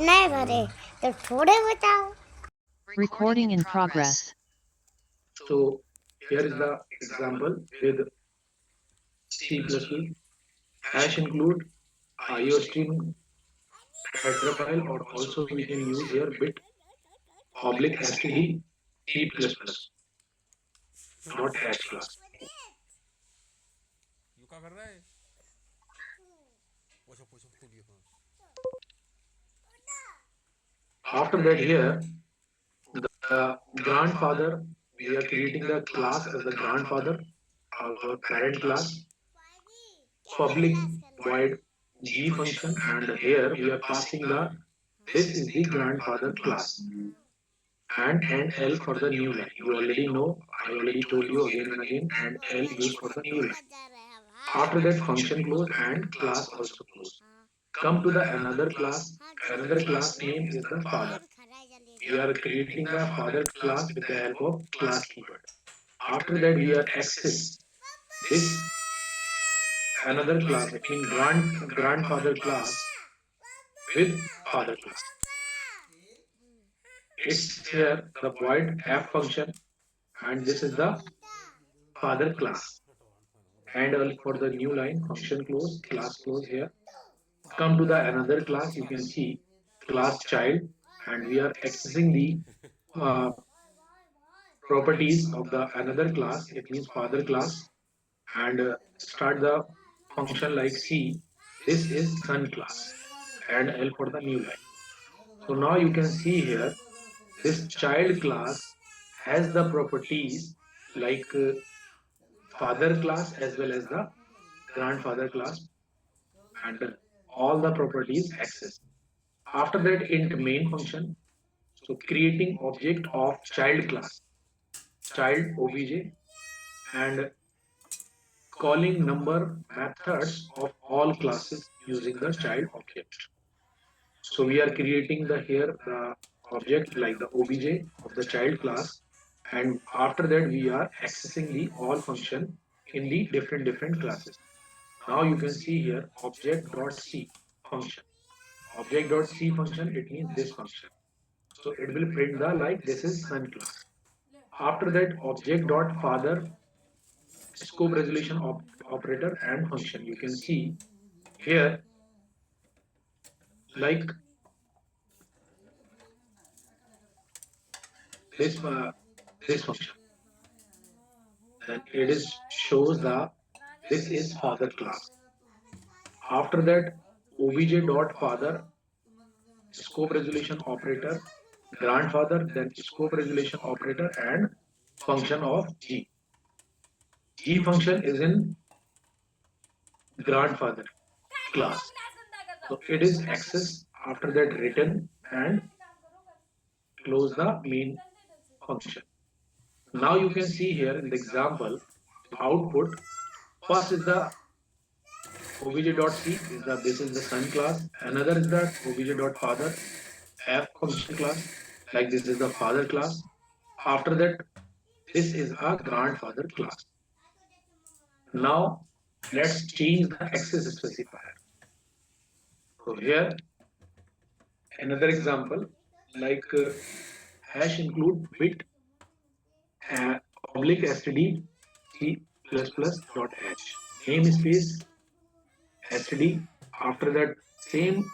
नहीं भरे तो थोड़े बताओ। Recording in progress. So here is the example with C++. Hash include IO string header file, or also we can use here bit oblique std C++ dot hash class. You क्या कर रहा है? पूछो पूछो तू भी हाँ. After that, here the grandfather, we are creating the class as the grandfather, our parent class, public void g function, and here we are passing the this is the grandfather class, and L for the new line. You already know, I already told you again and again, and L used for the new line. After that, function close and class also close. Come to the another class. Another class name is the father. We are creating the father class with the help of class keyword. After that, we are access this another class, I mean grandfather class with father class. It's here the void f function, and this is the father class. And for the new line, function close, class close here. Come to the another class, you can see class child, and we are accessing the uh, properties of the another class, it means father class, and start the function like C. This is son class, and L for the new line. So now you can see here this child class has the properties like father class as well as the grandfather class, and all the properties access. After that, int main function, so creating object of child class, child obj, and calling number methods of all classes using the child object. So we are creating the here the object like the obj of the child class, and after that we are accessing the all function in the different classes. Now you can see here object.c function. Object.c function, it means this function. So it will print the like this is son class. After that, object.father scope resolution operator and function. You can see here like this this function. Then it is shows the this is father class. After that, obj.father scope resolution operator, grandfather, then scope resolution operator, and function of g. G function is in grandfather class. So it is access, after that written, and close the main function. Now you can see here in the example output. First is the obj.c is the this is the son class. Another is the obj.father f function class. Like this is the father class. After that, this is a grandfather class. Now let's change the access specifier. So here another example like hash include bit public std c++ dot h namespace std. After that, same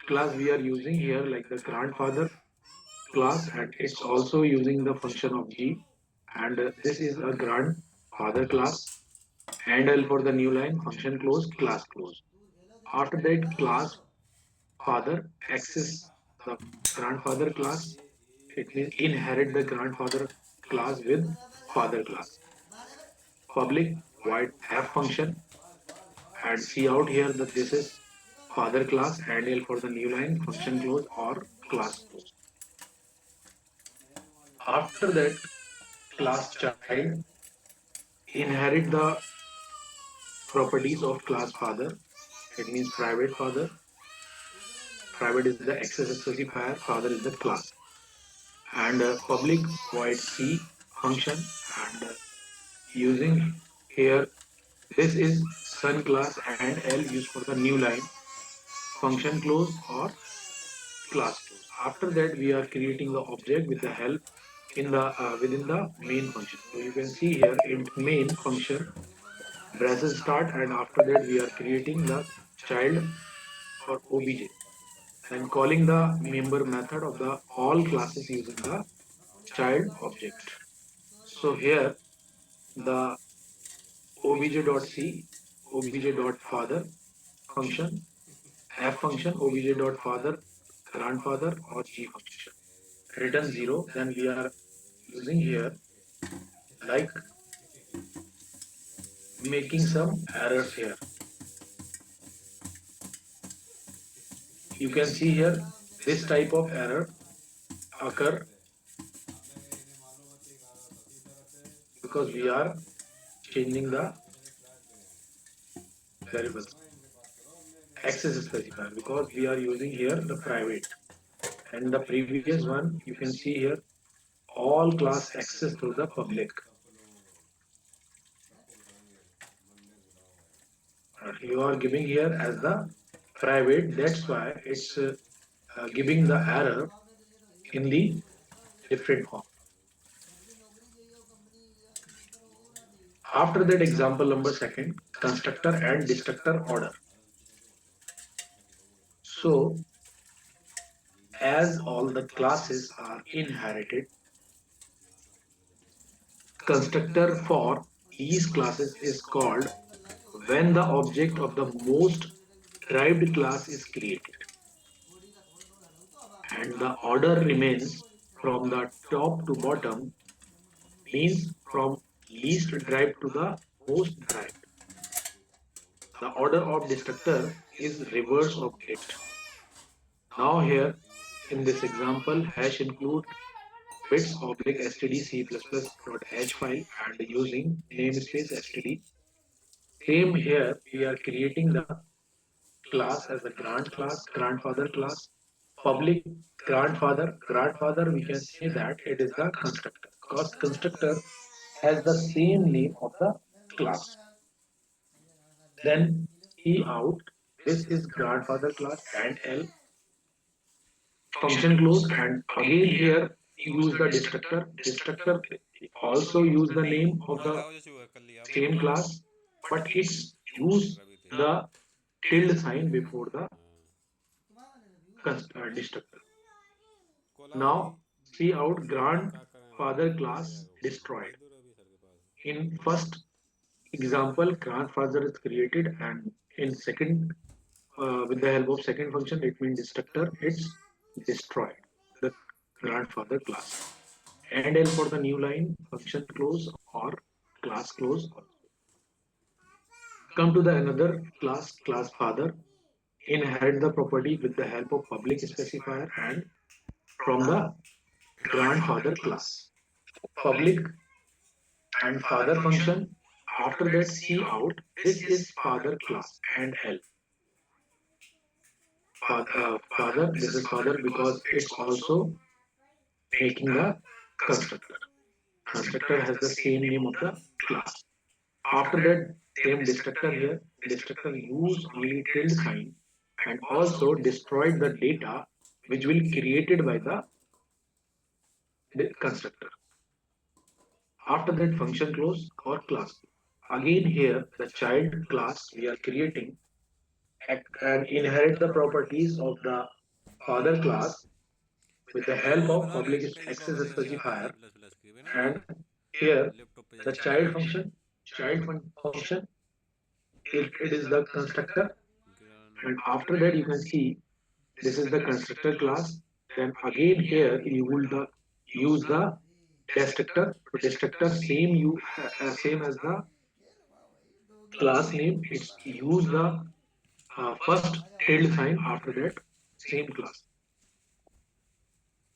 class we are using here like the grandfather class, and it's also using the function of g, and this is a grandfather class, handle for the new line, function close, class close. After that, class father access the grandfather class, it means inherit the grandfather class with father class. Public void f function, and see out here that this is father class, handle for the new line, function close or class close. After that, class child inherit the properties of class father, it means private father. Private is the access specifier, father is the class, and public void c function, and using here this is son class and L used for the new line, function close or class close. After that, we are creating the object with the help in the within the main function. So you can see here in main function braces start, and after that we are creating the child or obj and calling the member method of the all classes using the child object. So here the obj.c, obj.father function, f function, obj.father, grandfather or g function return 0, then we are using here like making some errors here. You can see here this type of error occur because we are changing the variables access specifier, because we are using here the private, and the previous one you can see here all class access to the public. You are giving here as the private, that's why it's giving the error in the different form. After that, example number second, constructor and destructor order. So as all the classes are inherited, constructor for these classes is called when the object of the most derived class is created, and the order remains from the top to bottom, means from least derived to the most derived. The order of destructor is reverse of it. Now here in this example, hash include bits oblique std c++.h file and using namespace std. Same here, we are creating the class as a grandfather class, public grandfather. We can say that it is the constructor because constructor has the same name of the class. Then C out, this is grandfather class, and L function close, and again here use the destructor also use the name of the same class, but it's use the tilde sign before the destructor. Now see out grandfather class destroyed. In first example, grandfather is created, and in second, with the help of second function, it means destructor, it's destroyed the grandfather class. And L for the new line, function close or class close. Come to the another class father, inherit the property with the help of public specifier and from the grandfather class. Public and father function. After that, C out. This is father class and L. Father. This is father because it's also making the constructor. Constructor has the same name of the class. After that, same destructor here. Destructor use only tilde sign and also destroyed the data which will created by the constructor. After that, function close or class. Again here, the child class we are creating and inherit the properties of the father class with the help of public access specifier. And here, the child function, it is the constructor. And after that, you can see this is the constructor class. Then again here, you will use the destructor. So destructor same as the class name. It's use the first tilde sign after that same class.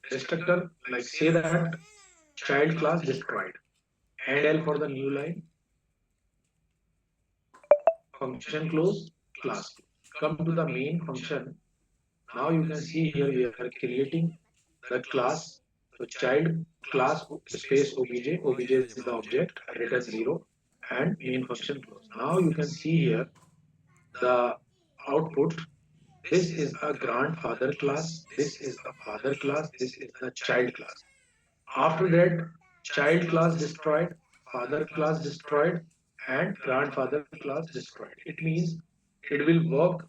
Destructor, like say that child class destroyed. And L for the new line, function close, class close. Come to the main function. Now you can see here we are creating the class. So child class space obj is the object, return 0, and main function close. Now you can see here the output. This is a grandfather class, this is a father class, this is the child class. After that, child class destroyed, father class destroyed, and grandfather class destroyed. It means it will work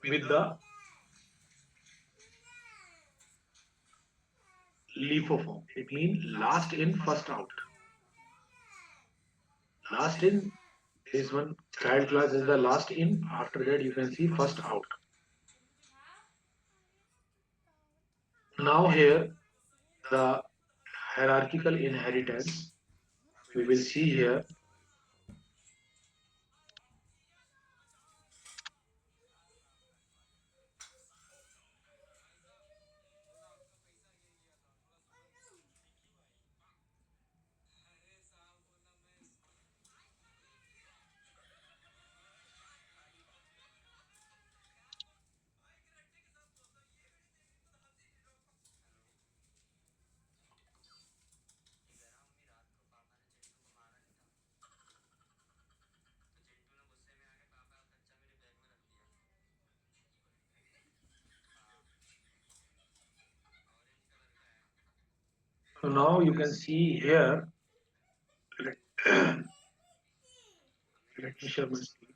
with the LIFO form. It means last in, first out. Last in, this one child class is the last in. After that, you can see first out. Now here, the hierarchical inheritance, we will see here. So now you can see here. Let, let me share my screen.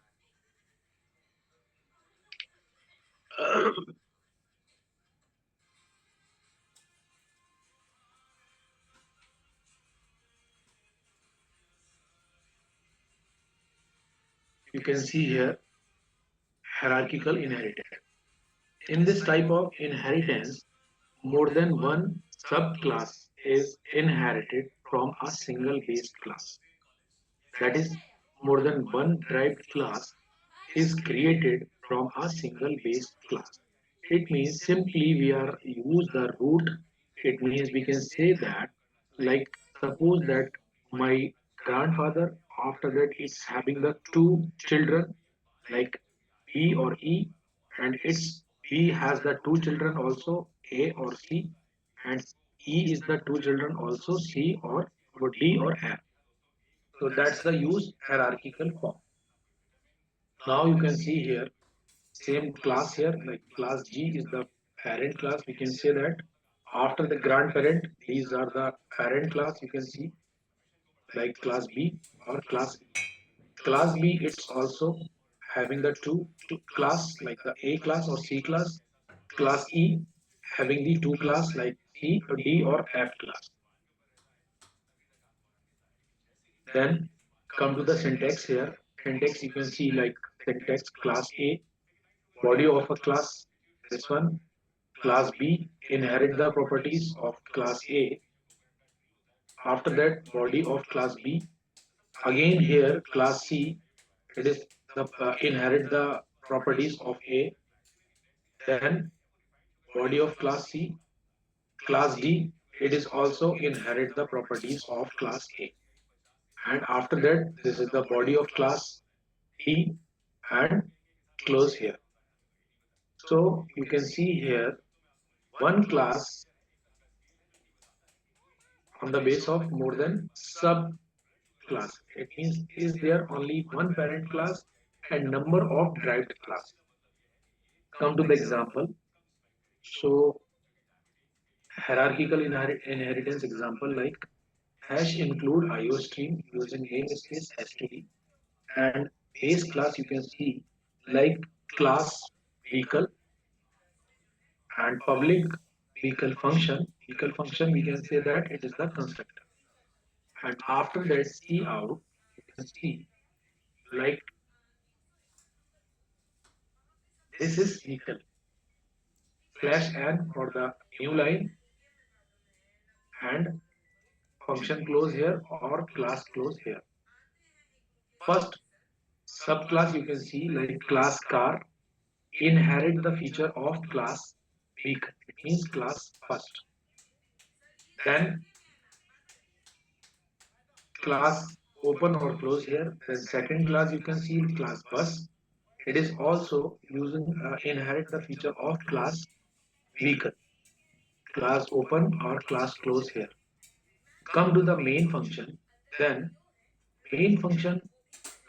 You can see here hierarchical inheritance. In this type of inheritance, more than one subclass is inherited from a single base class. That is, more than one derived class is created from a single base class. It means simply we are use the root. It means we can say that, like, suppose that my grandfather, after that it's having the two children like B or E, and its B has the two children also A or C, and E is the two children also C or D or F. So that's the use hierarchical form. Now you can see here same class here, like class G is the parent class. We can say that after the grandparent, these are the parent class. You can see like class B or class E. Class B, it's also having the two class like the A class or C class. Class E having the two class like C or D or F class. Then come to the syntax here. Syntax you can see like syntax class A, body of a class. This one class B inherit the properties of class A. After that, body of class B. Again here, class C, it is the inherit the properties of A. Then body of class C. Class D, it is also inherit the properties of class A. And after that, this is the body of class D and close here. So you can see here one class on the base of more than sub class. It means is there only one parent class and number of derived class. Come to the example. So hierarchical inheritance example like hash include IO stream using namespace std and base class you can see like class vehicle and public vehicle function. Vehicle function we can say that it is the constructor. And after that C out you can see like this is vehicle slash n for the new line and function close here or class close here. First subclass you can see like class car inherit the feature of class vehicle. It means class first. Then class open or close here. Then second class you can see class bus. It is also using inherit the feature of class vehicle. Class open or class close here. Come to the main function. Then main function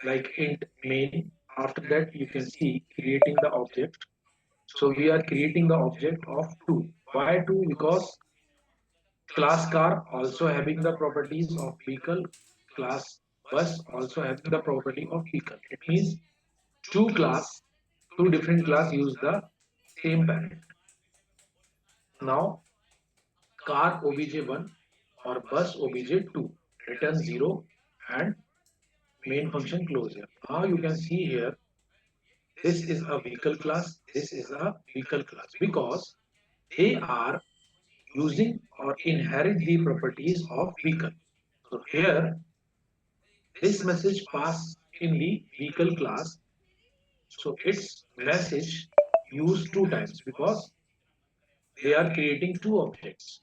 like int main After that, you can see creating the object. So we are creating the object of 2. Why 2? Because class car also having the properties of vehicle, class bus also having the property of vehicle. It means two class, two different class use the same parent. Now car obj1 or bus obj2 return 0 and main function close here. Now you can see here this is a vehicle class, this is a vehicle class because they are using or inherit the properties of vehicle. So here this message pass in the vehicle class. So its message used two times because they are creating two objects.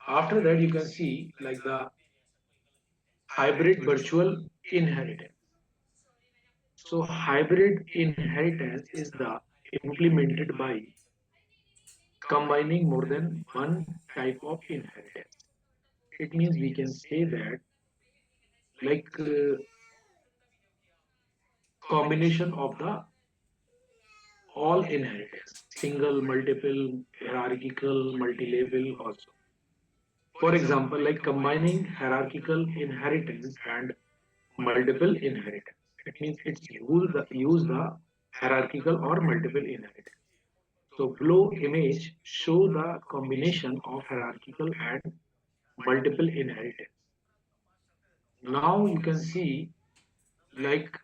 After that, you can see like the hybrid virtual inheritance. So hybrid inheritance is the implemented by combining more than one type of inheritance. It means we can say that like combination of the all inheritance, single, multiple, hierarchical, multi-level also. For example, like combining hierarchical inheritance and multiple inheritance. It means it's use the hierarchical or multiple inheritance. So below image show the combination of hierarchical and multiple inheritance. Now you can see like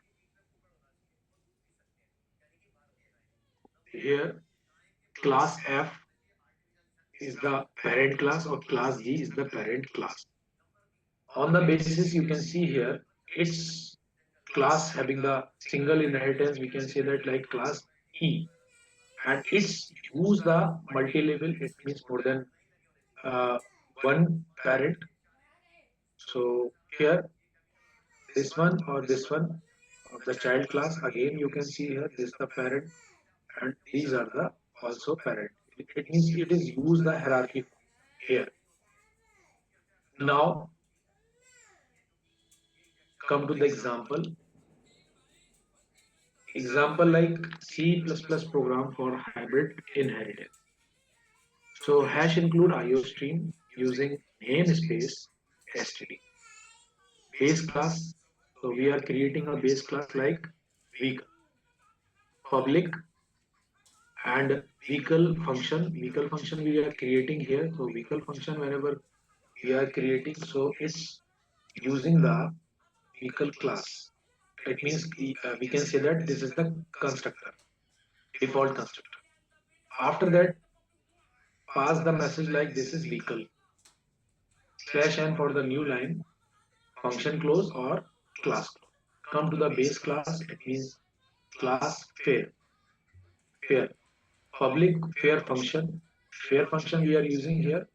here class F is the parent class or class G is the parent class. On the basis you can see here its class having the single inheritance, we can say that like class E, and it's use the multi-level, it means more than uh, one parent. So here this one or this one of the child class, again you can see here this is the parent and these are the also parent. It means it is use the hierarchy here. Now come to the example. Example like C++ program for hybrid inheritance. So hash include IO stream using namespace std. Base class. So we are creating a base class like vehicle, public and vehicle function. Vehicle function we are creating here. So vehicle function whenever we are creating, so it's using the vehicle class. It means we can say that this is the constructor, default constructor. After that, pass the message like this is vehicle slash n for the new line, function close or class close. Come to the base class, it means class fair, public fair function we are using here,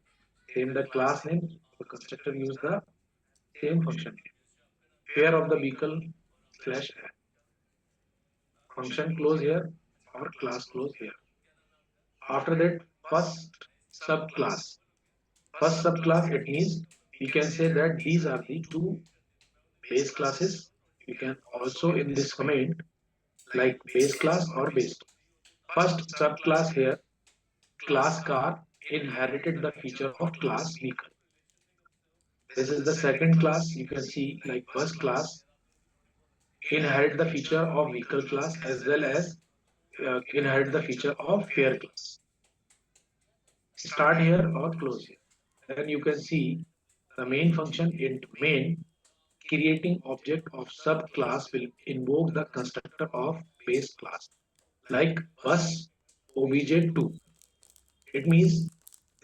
same the class name, the constructor use the same function name. Fair of the vehicle slash n, function close here or class close here. After that, first subclass. First subclass, it means we can say that these are the two base classes. You can also in this comment like base class or base. First subclass here, class car inherited the feature of class vehicle. This is the second class. You can see like bus class inherit the feature of vehicle class as well as inherit the feature of fare class. Start here or close here. Then you can see the main function in main creating object of subclass will invoke the constructor of base class like bus obj2. It means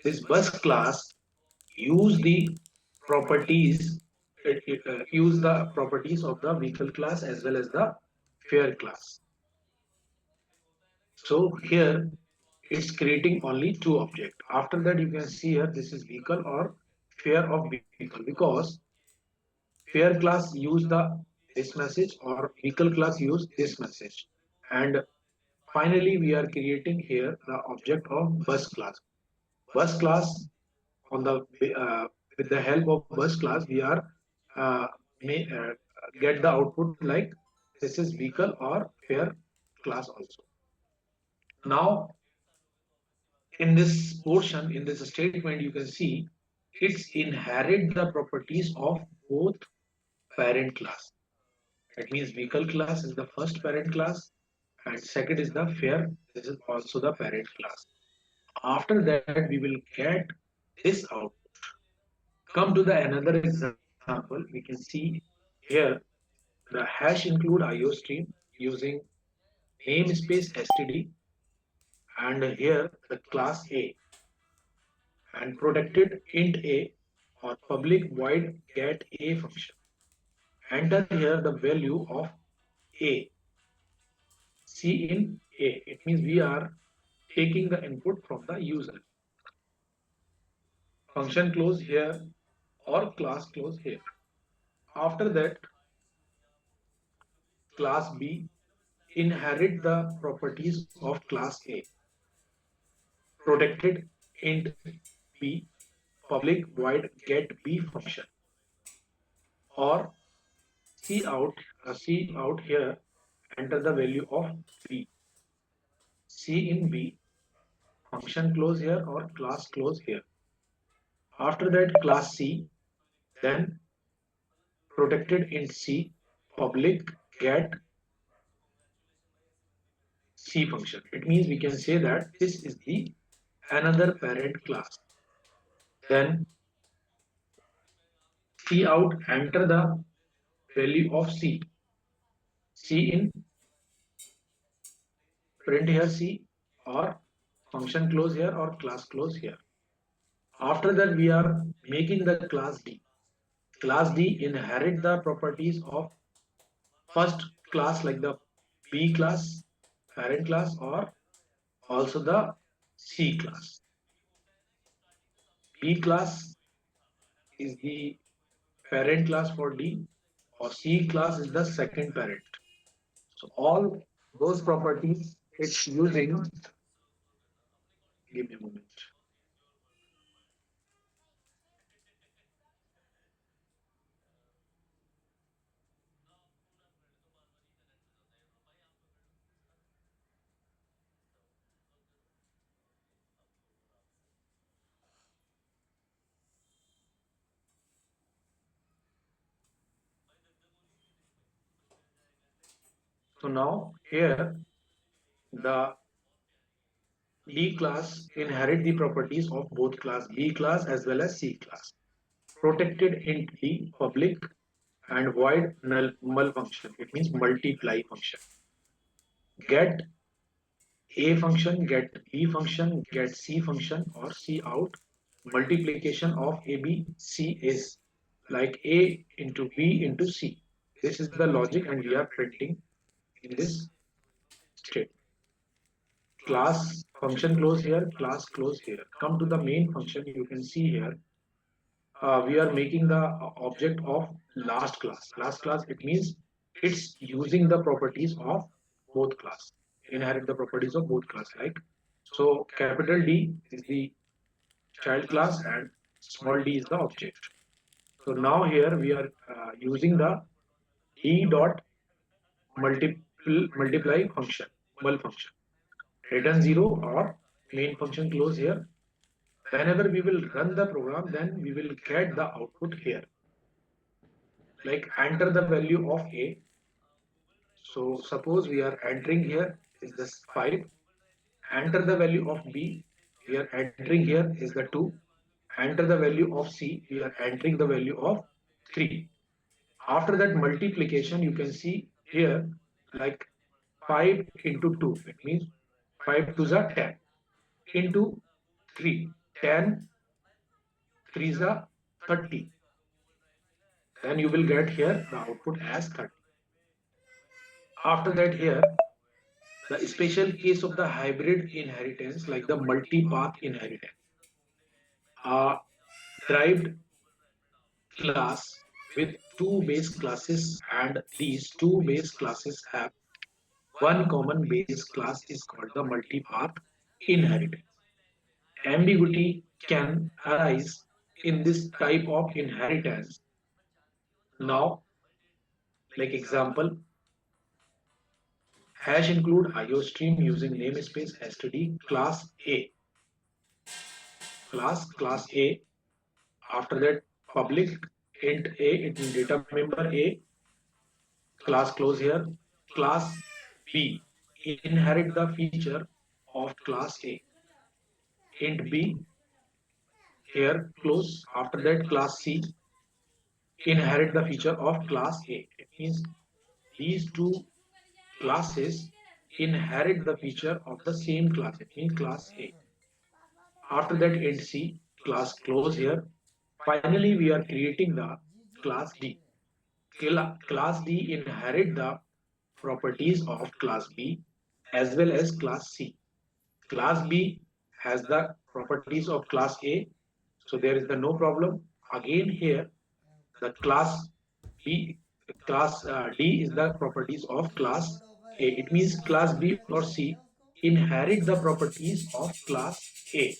this bus class use the properties use the properties of the vehicle class as well as the fare class. So here it's creating only two objects. After that you can see here this is vehicle or fare of vehicle because fare class use the this message or vehicle class use this message, and Finally, we are creating here the object of bus class. Bus class on the with the help of bus class, we are uh, may get the output like this is vehicle or fare class also. Now, in this portion, in this statement, you can see it's inherit the properties of both parent class. That means vehicle class is the first parent class, and second is the fare. This is also the parent class. After that, we will get this out. Come to the another example, we can see here the hash include IO stream using namespace std, and here the class A, and protected int a or public void get a function. Enter here the value of a, c in a. It means we are taking the input from the user. Function close here or class close here. After that, class B inherit the properties of class A. Protected int b, public void get b function, or c out here, enter the value of b, c in b, function close here or class close here. After that, class C, then protected int c, public get c function. It means we can say that this is the another parent class. Then c out, enter the value of c, c in, print here c, or function close here or class close here. After that, we are making the class D. Class D inherit the properties of first class like the B class, parent class, or also the C class. B class is the parent class for D, or C class is the second parent. So all those properties it's using. Give me a moment. So now here the D class inherit the properties of both class B class as well as C class. Protected int D public and void null function. It means multiply function. Get A function, get B function, get C function, or C out. Multiplication of A B C is like A into B into C. This is the logic, and we are printing in this state. Class function close here, class close here. Come to the main function. You can see here we are making the object of last class. Last class, it means it's using the properties of both class, inherit the properties of both class. Like, so capital D is the child class and small d is the object. So now here we are using the d dot multiply function, mul function. Return 0 or main function close here. Whenever we will run the program, then we will get the output here. Like enter the value of a. So suppose we are entering here is this 5. Enter the value of b. We are entering here is the 2. Enter the value of c. We are entering the value of 3. After that multiplication, you can see here like 5 into 2. It means 5 to the 10 into 3. 10 3 is the 30. Then you will get here the output as 30. After that, here the special case of the hybrid inheritance, like the multi-path inheritance, a derived class with two base classes, and these two base classes have One common base class is called the multi-path inheritance. Ambiguity can arise in this type of inheritance. Now, like example, hash include IO stream using namespace std class A. Class A. After that, public int A, it means data member A, class close here. Class B inherit the feature of class A. Int B here close. After that, class C inherit the feature of class A. It means these two classes inherit the feature of the same class. It means class A. After that, int C class close here. Finally, we are creating the class D. Class D inherit the properties of class B as well as class C. Class B has the properties of class A, so there is the no problem. Again here, the class B, class D is the properties of class A. It means class B or C inherit the properties of class A.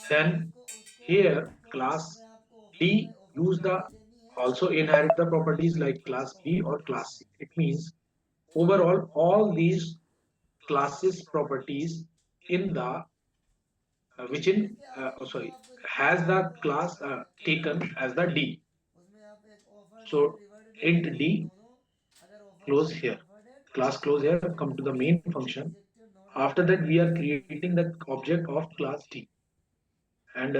Then here class D use the also inherit the properties like class B or class C. It means overall all these classes properties in the which in sorry has the class taken as the D. So int D close here, class close here, come to the main function. After that we are creating the object of class D, and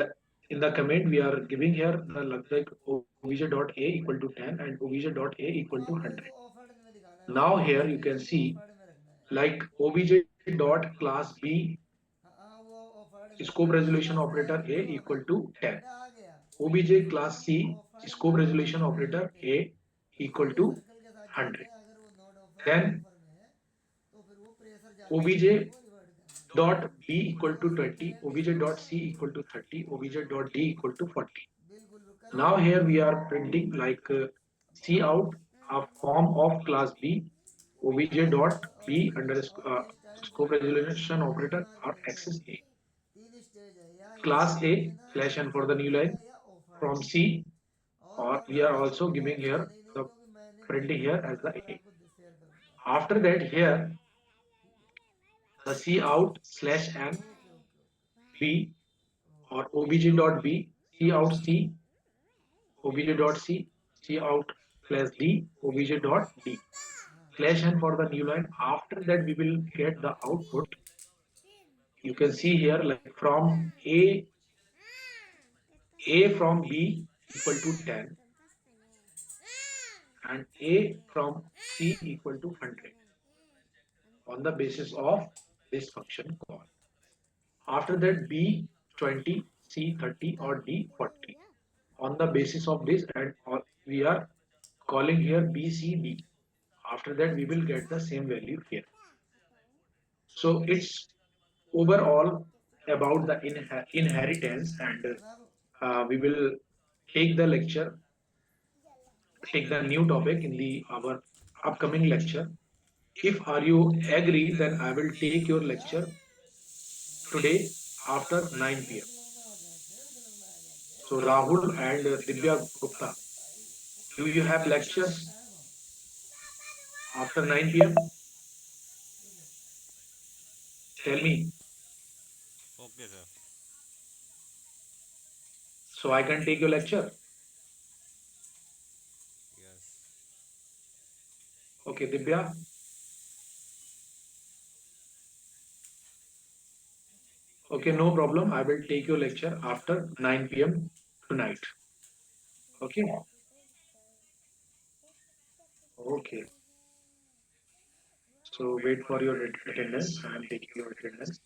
in the command we are giving here the like obj.a equal to 10 and obj.a equal to 100. Now here you can see like obj dot class B scope resolution operator A equal to 10, obj class C scope resolution operator A equal to 100. Then obj dot b equal to 20, obj dot c equal to 30, obj dot d equal to 40. Now here we are printing like c out a form of class B, obj dot b underscore scope resolution operator or access A, class A slash n for the new line from C, or we are also giving here the printing here as the A. After that here the C out slash n B or obj dot b c out c obj dot c c out slash d obj dot d slash n for the new line. After that we will get the output. You can see here like from a from b equal to 10 and a from c equal to 100 on the basis of this function call. After that b 20, c 30 or d 40 on the basis of this, and we are calling here bcd. After that we will get the same value here. So it's overall about the inheritance, and we will take the lecture, take the new topic in the our upcoming lecture. If are you agree, then I will take your lecture today after 9 p.m. So Rahul and Divya Gupta, do you have lectures after 9 p.m.? Tell me Okay, sir. so I can take your lecture. Yes. Okay, Divya. Okay, no problem. I will take your lecture after 9 p.m. tonight. Okay. Okay. So wait for your attendance. I am taking your attendance.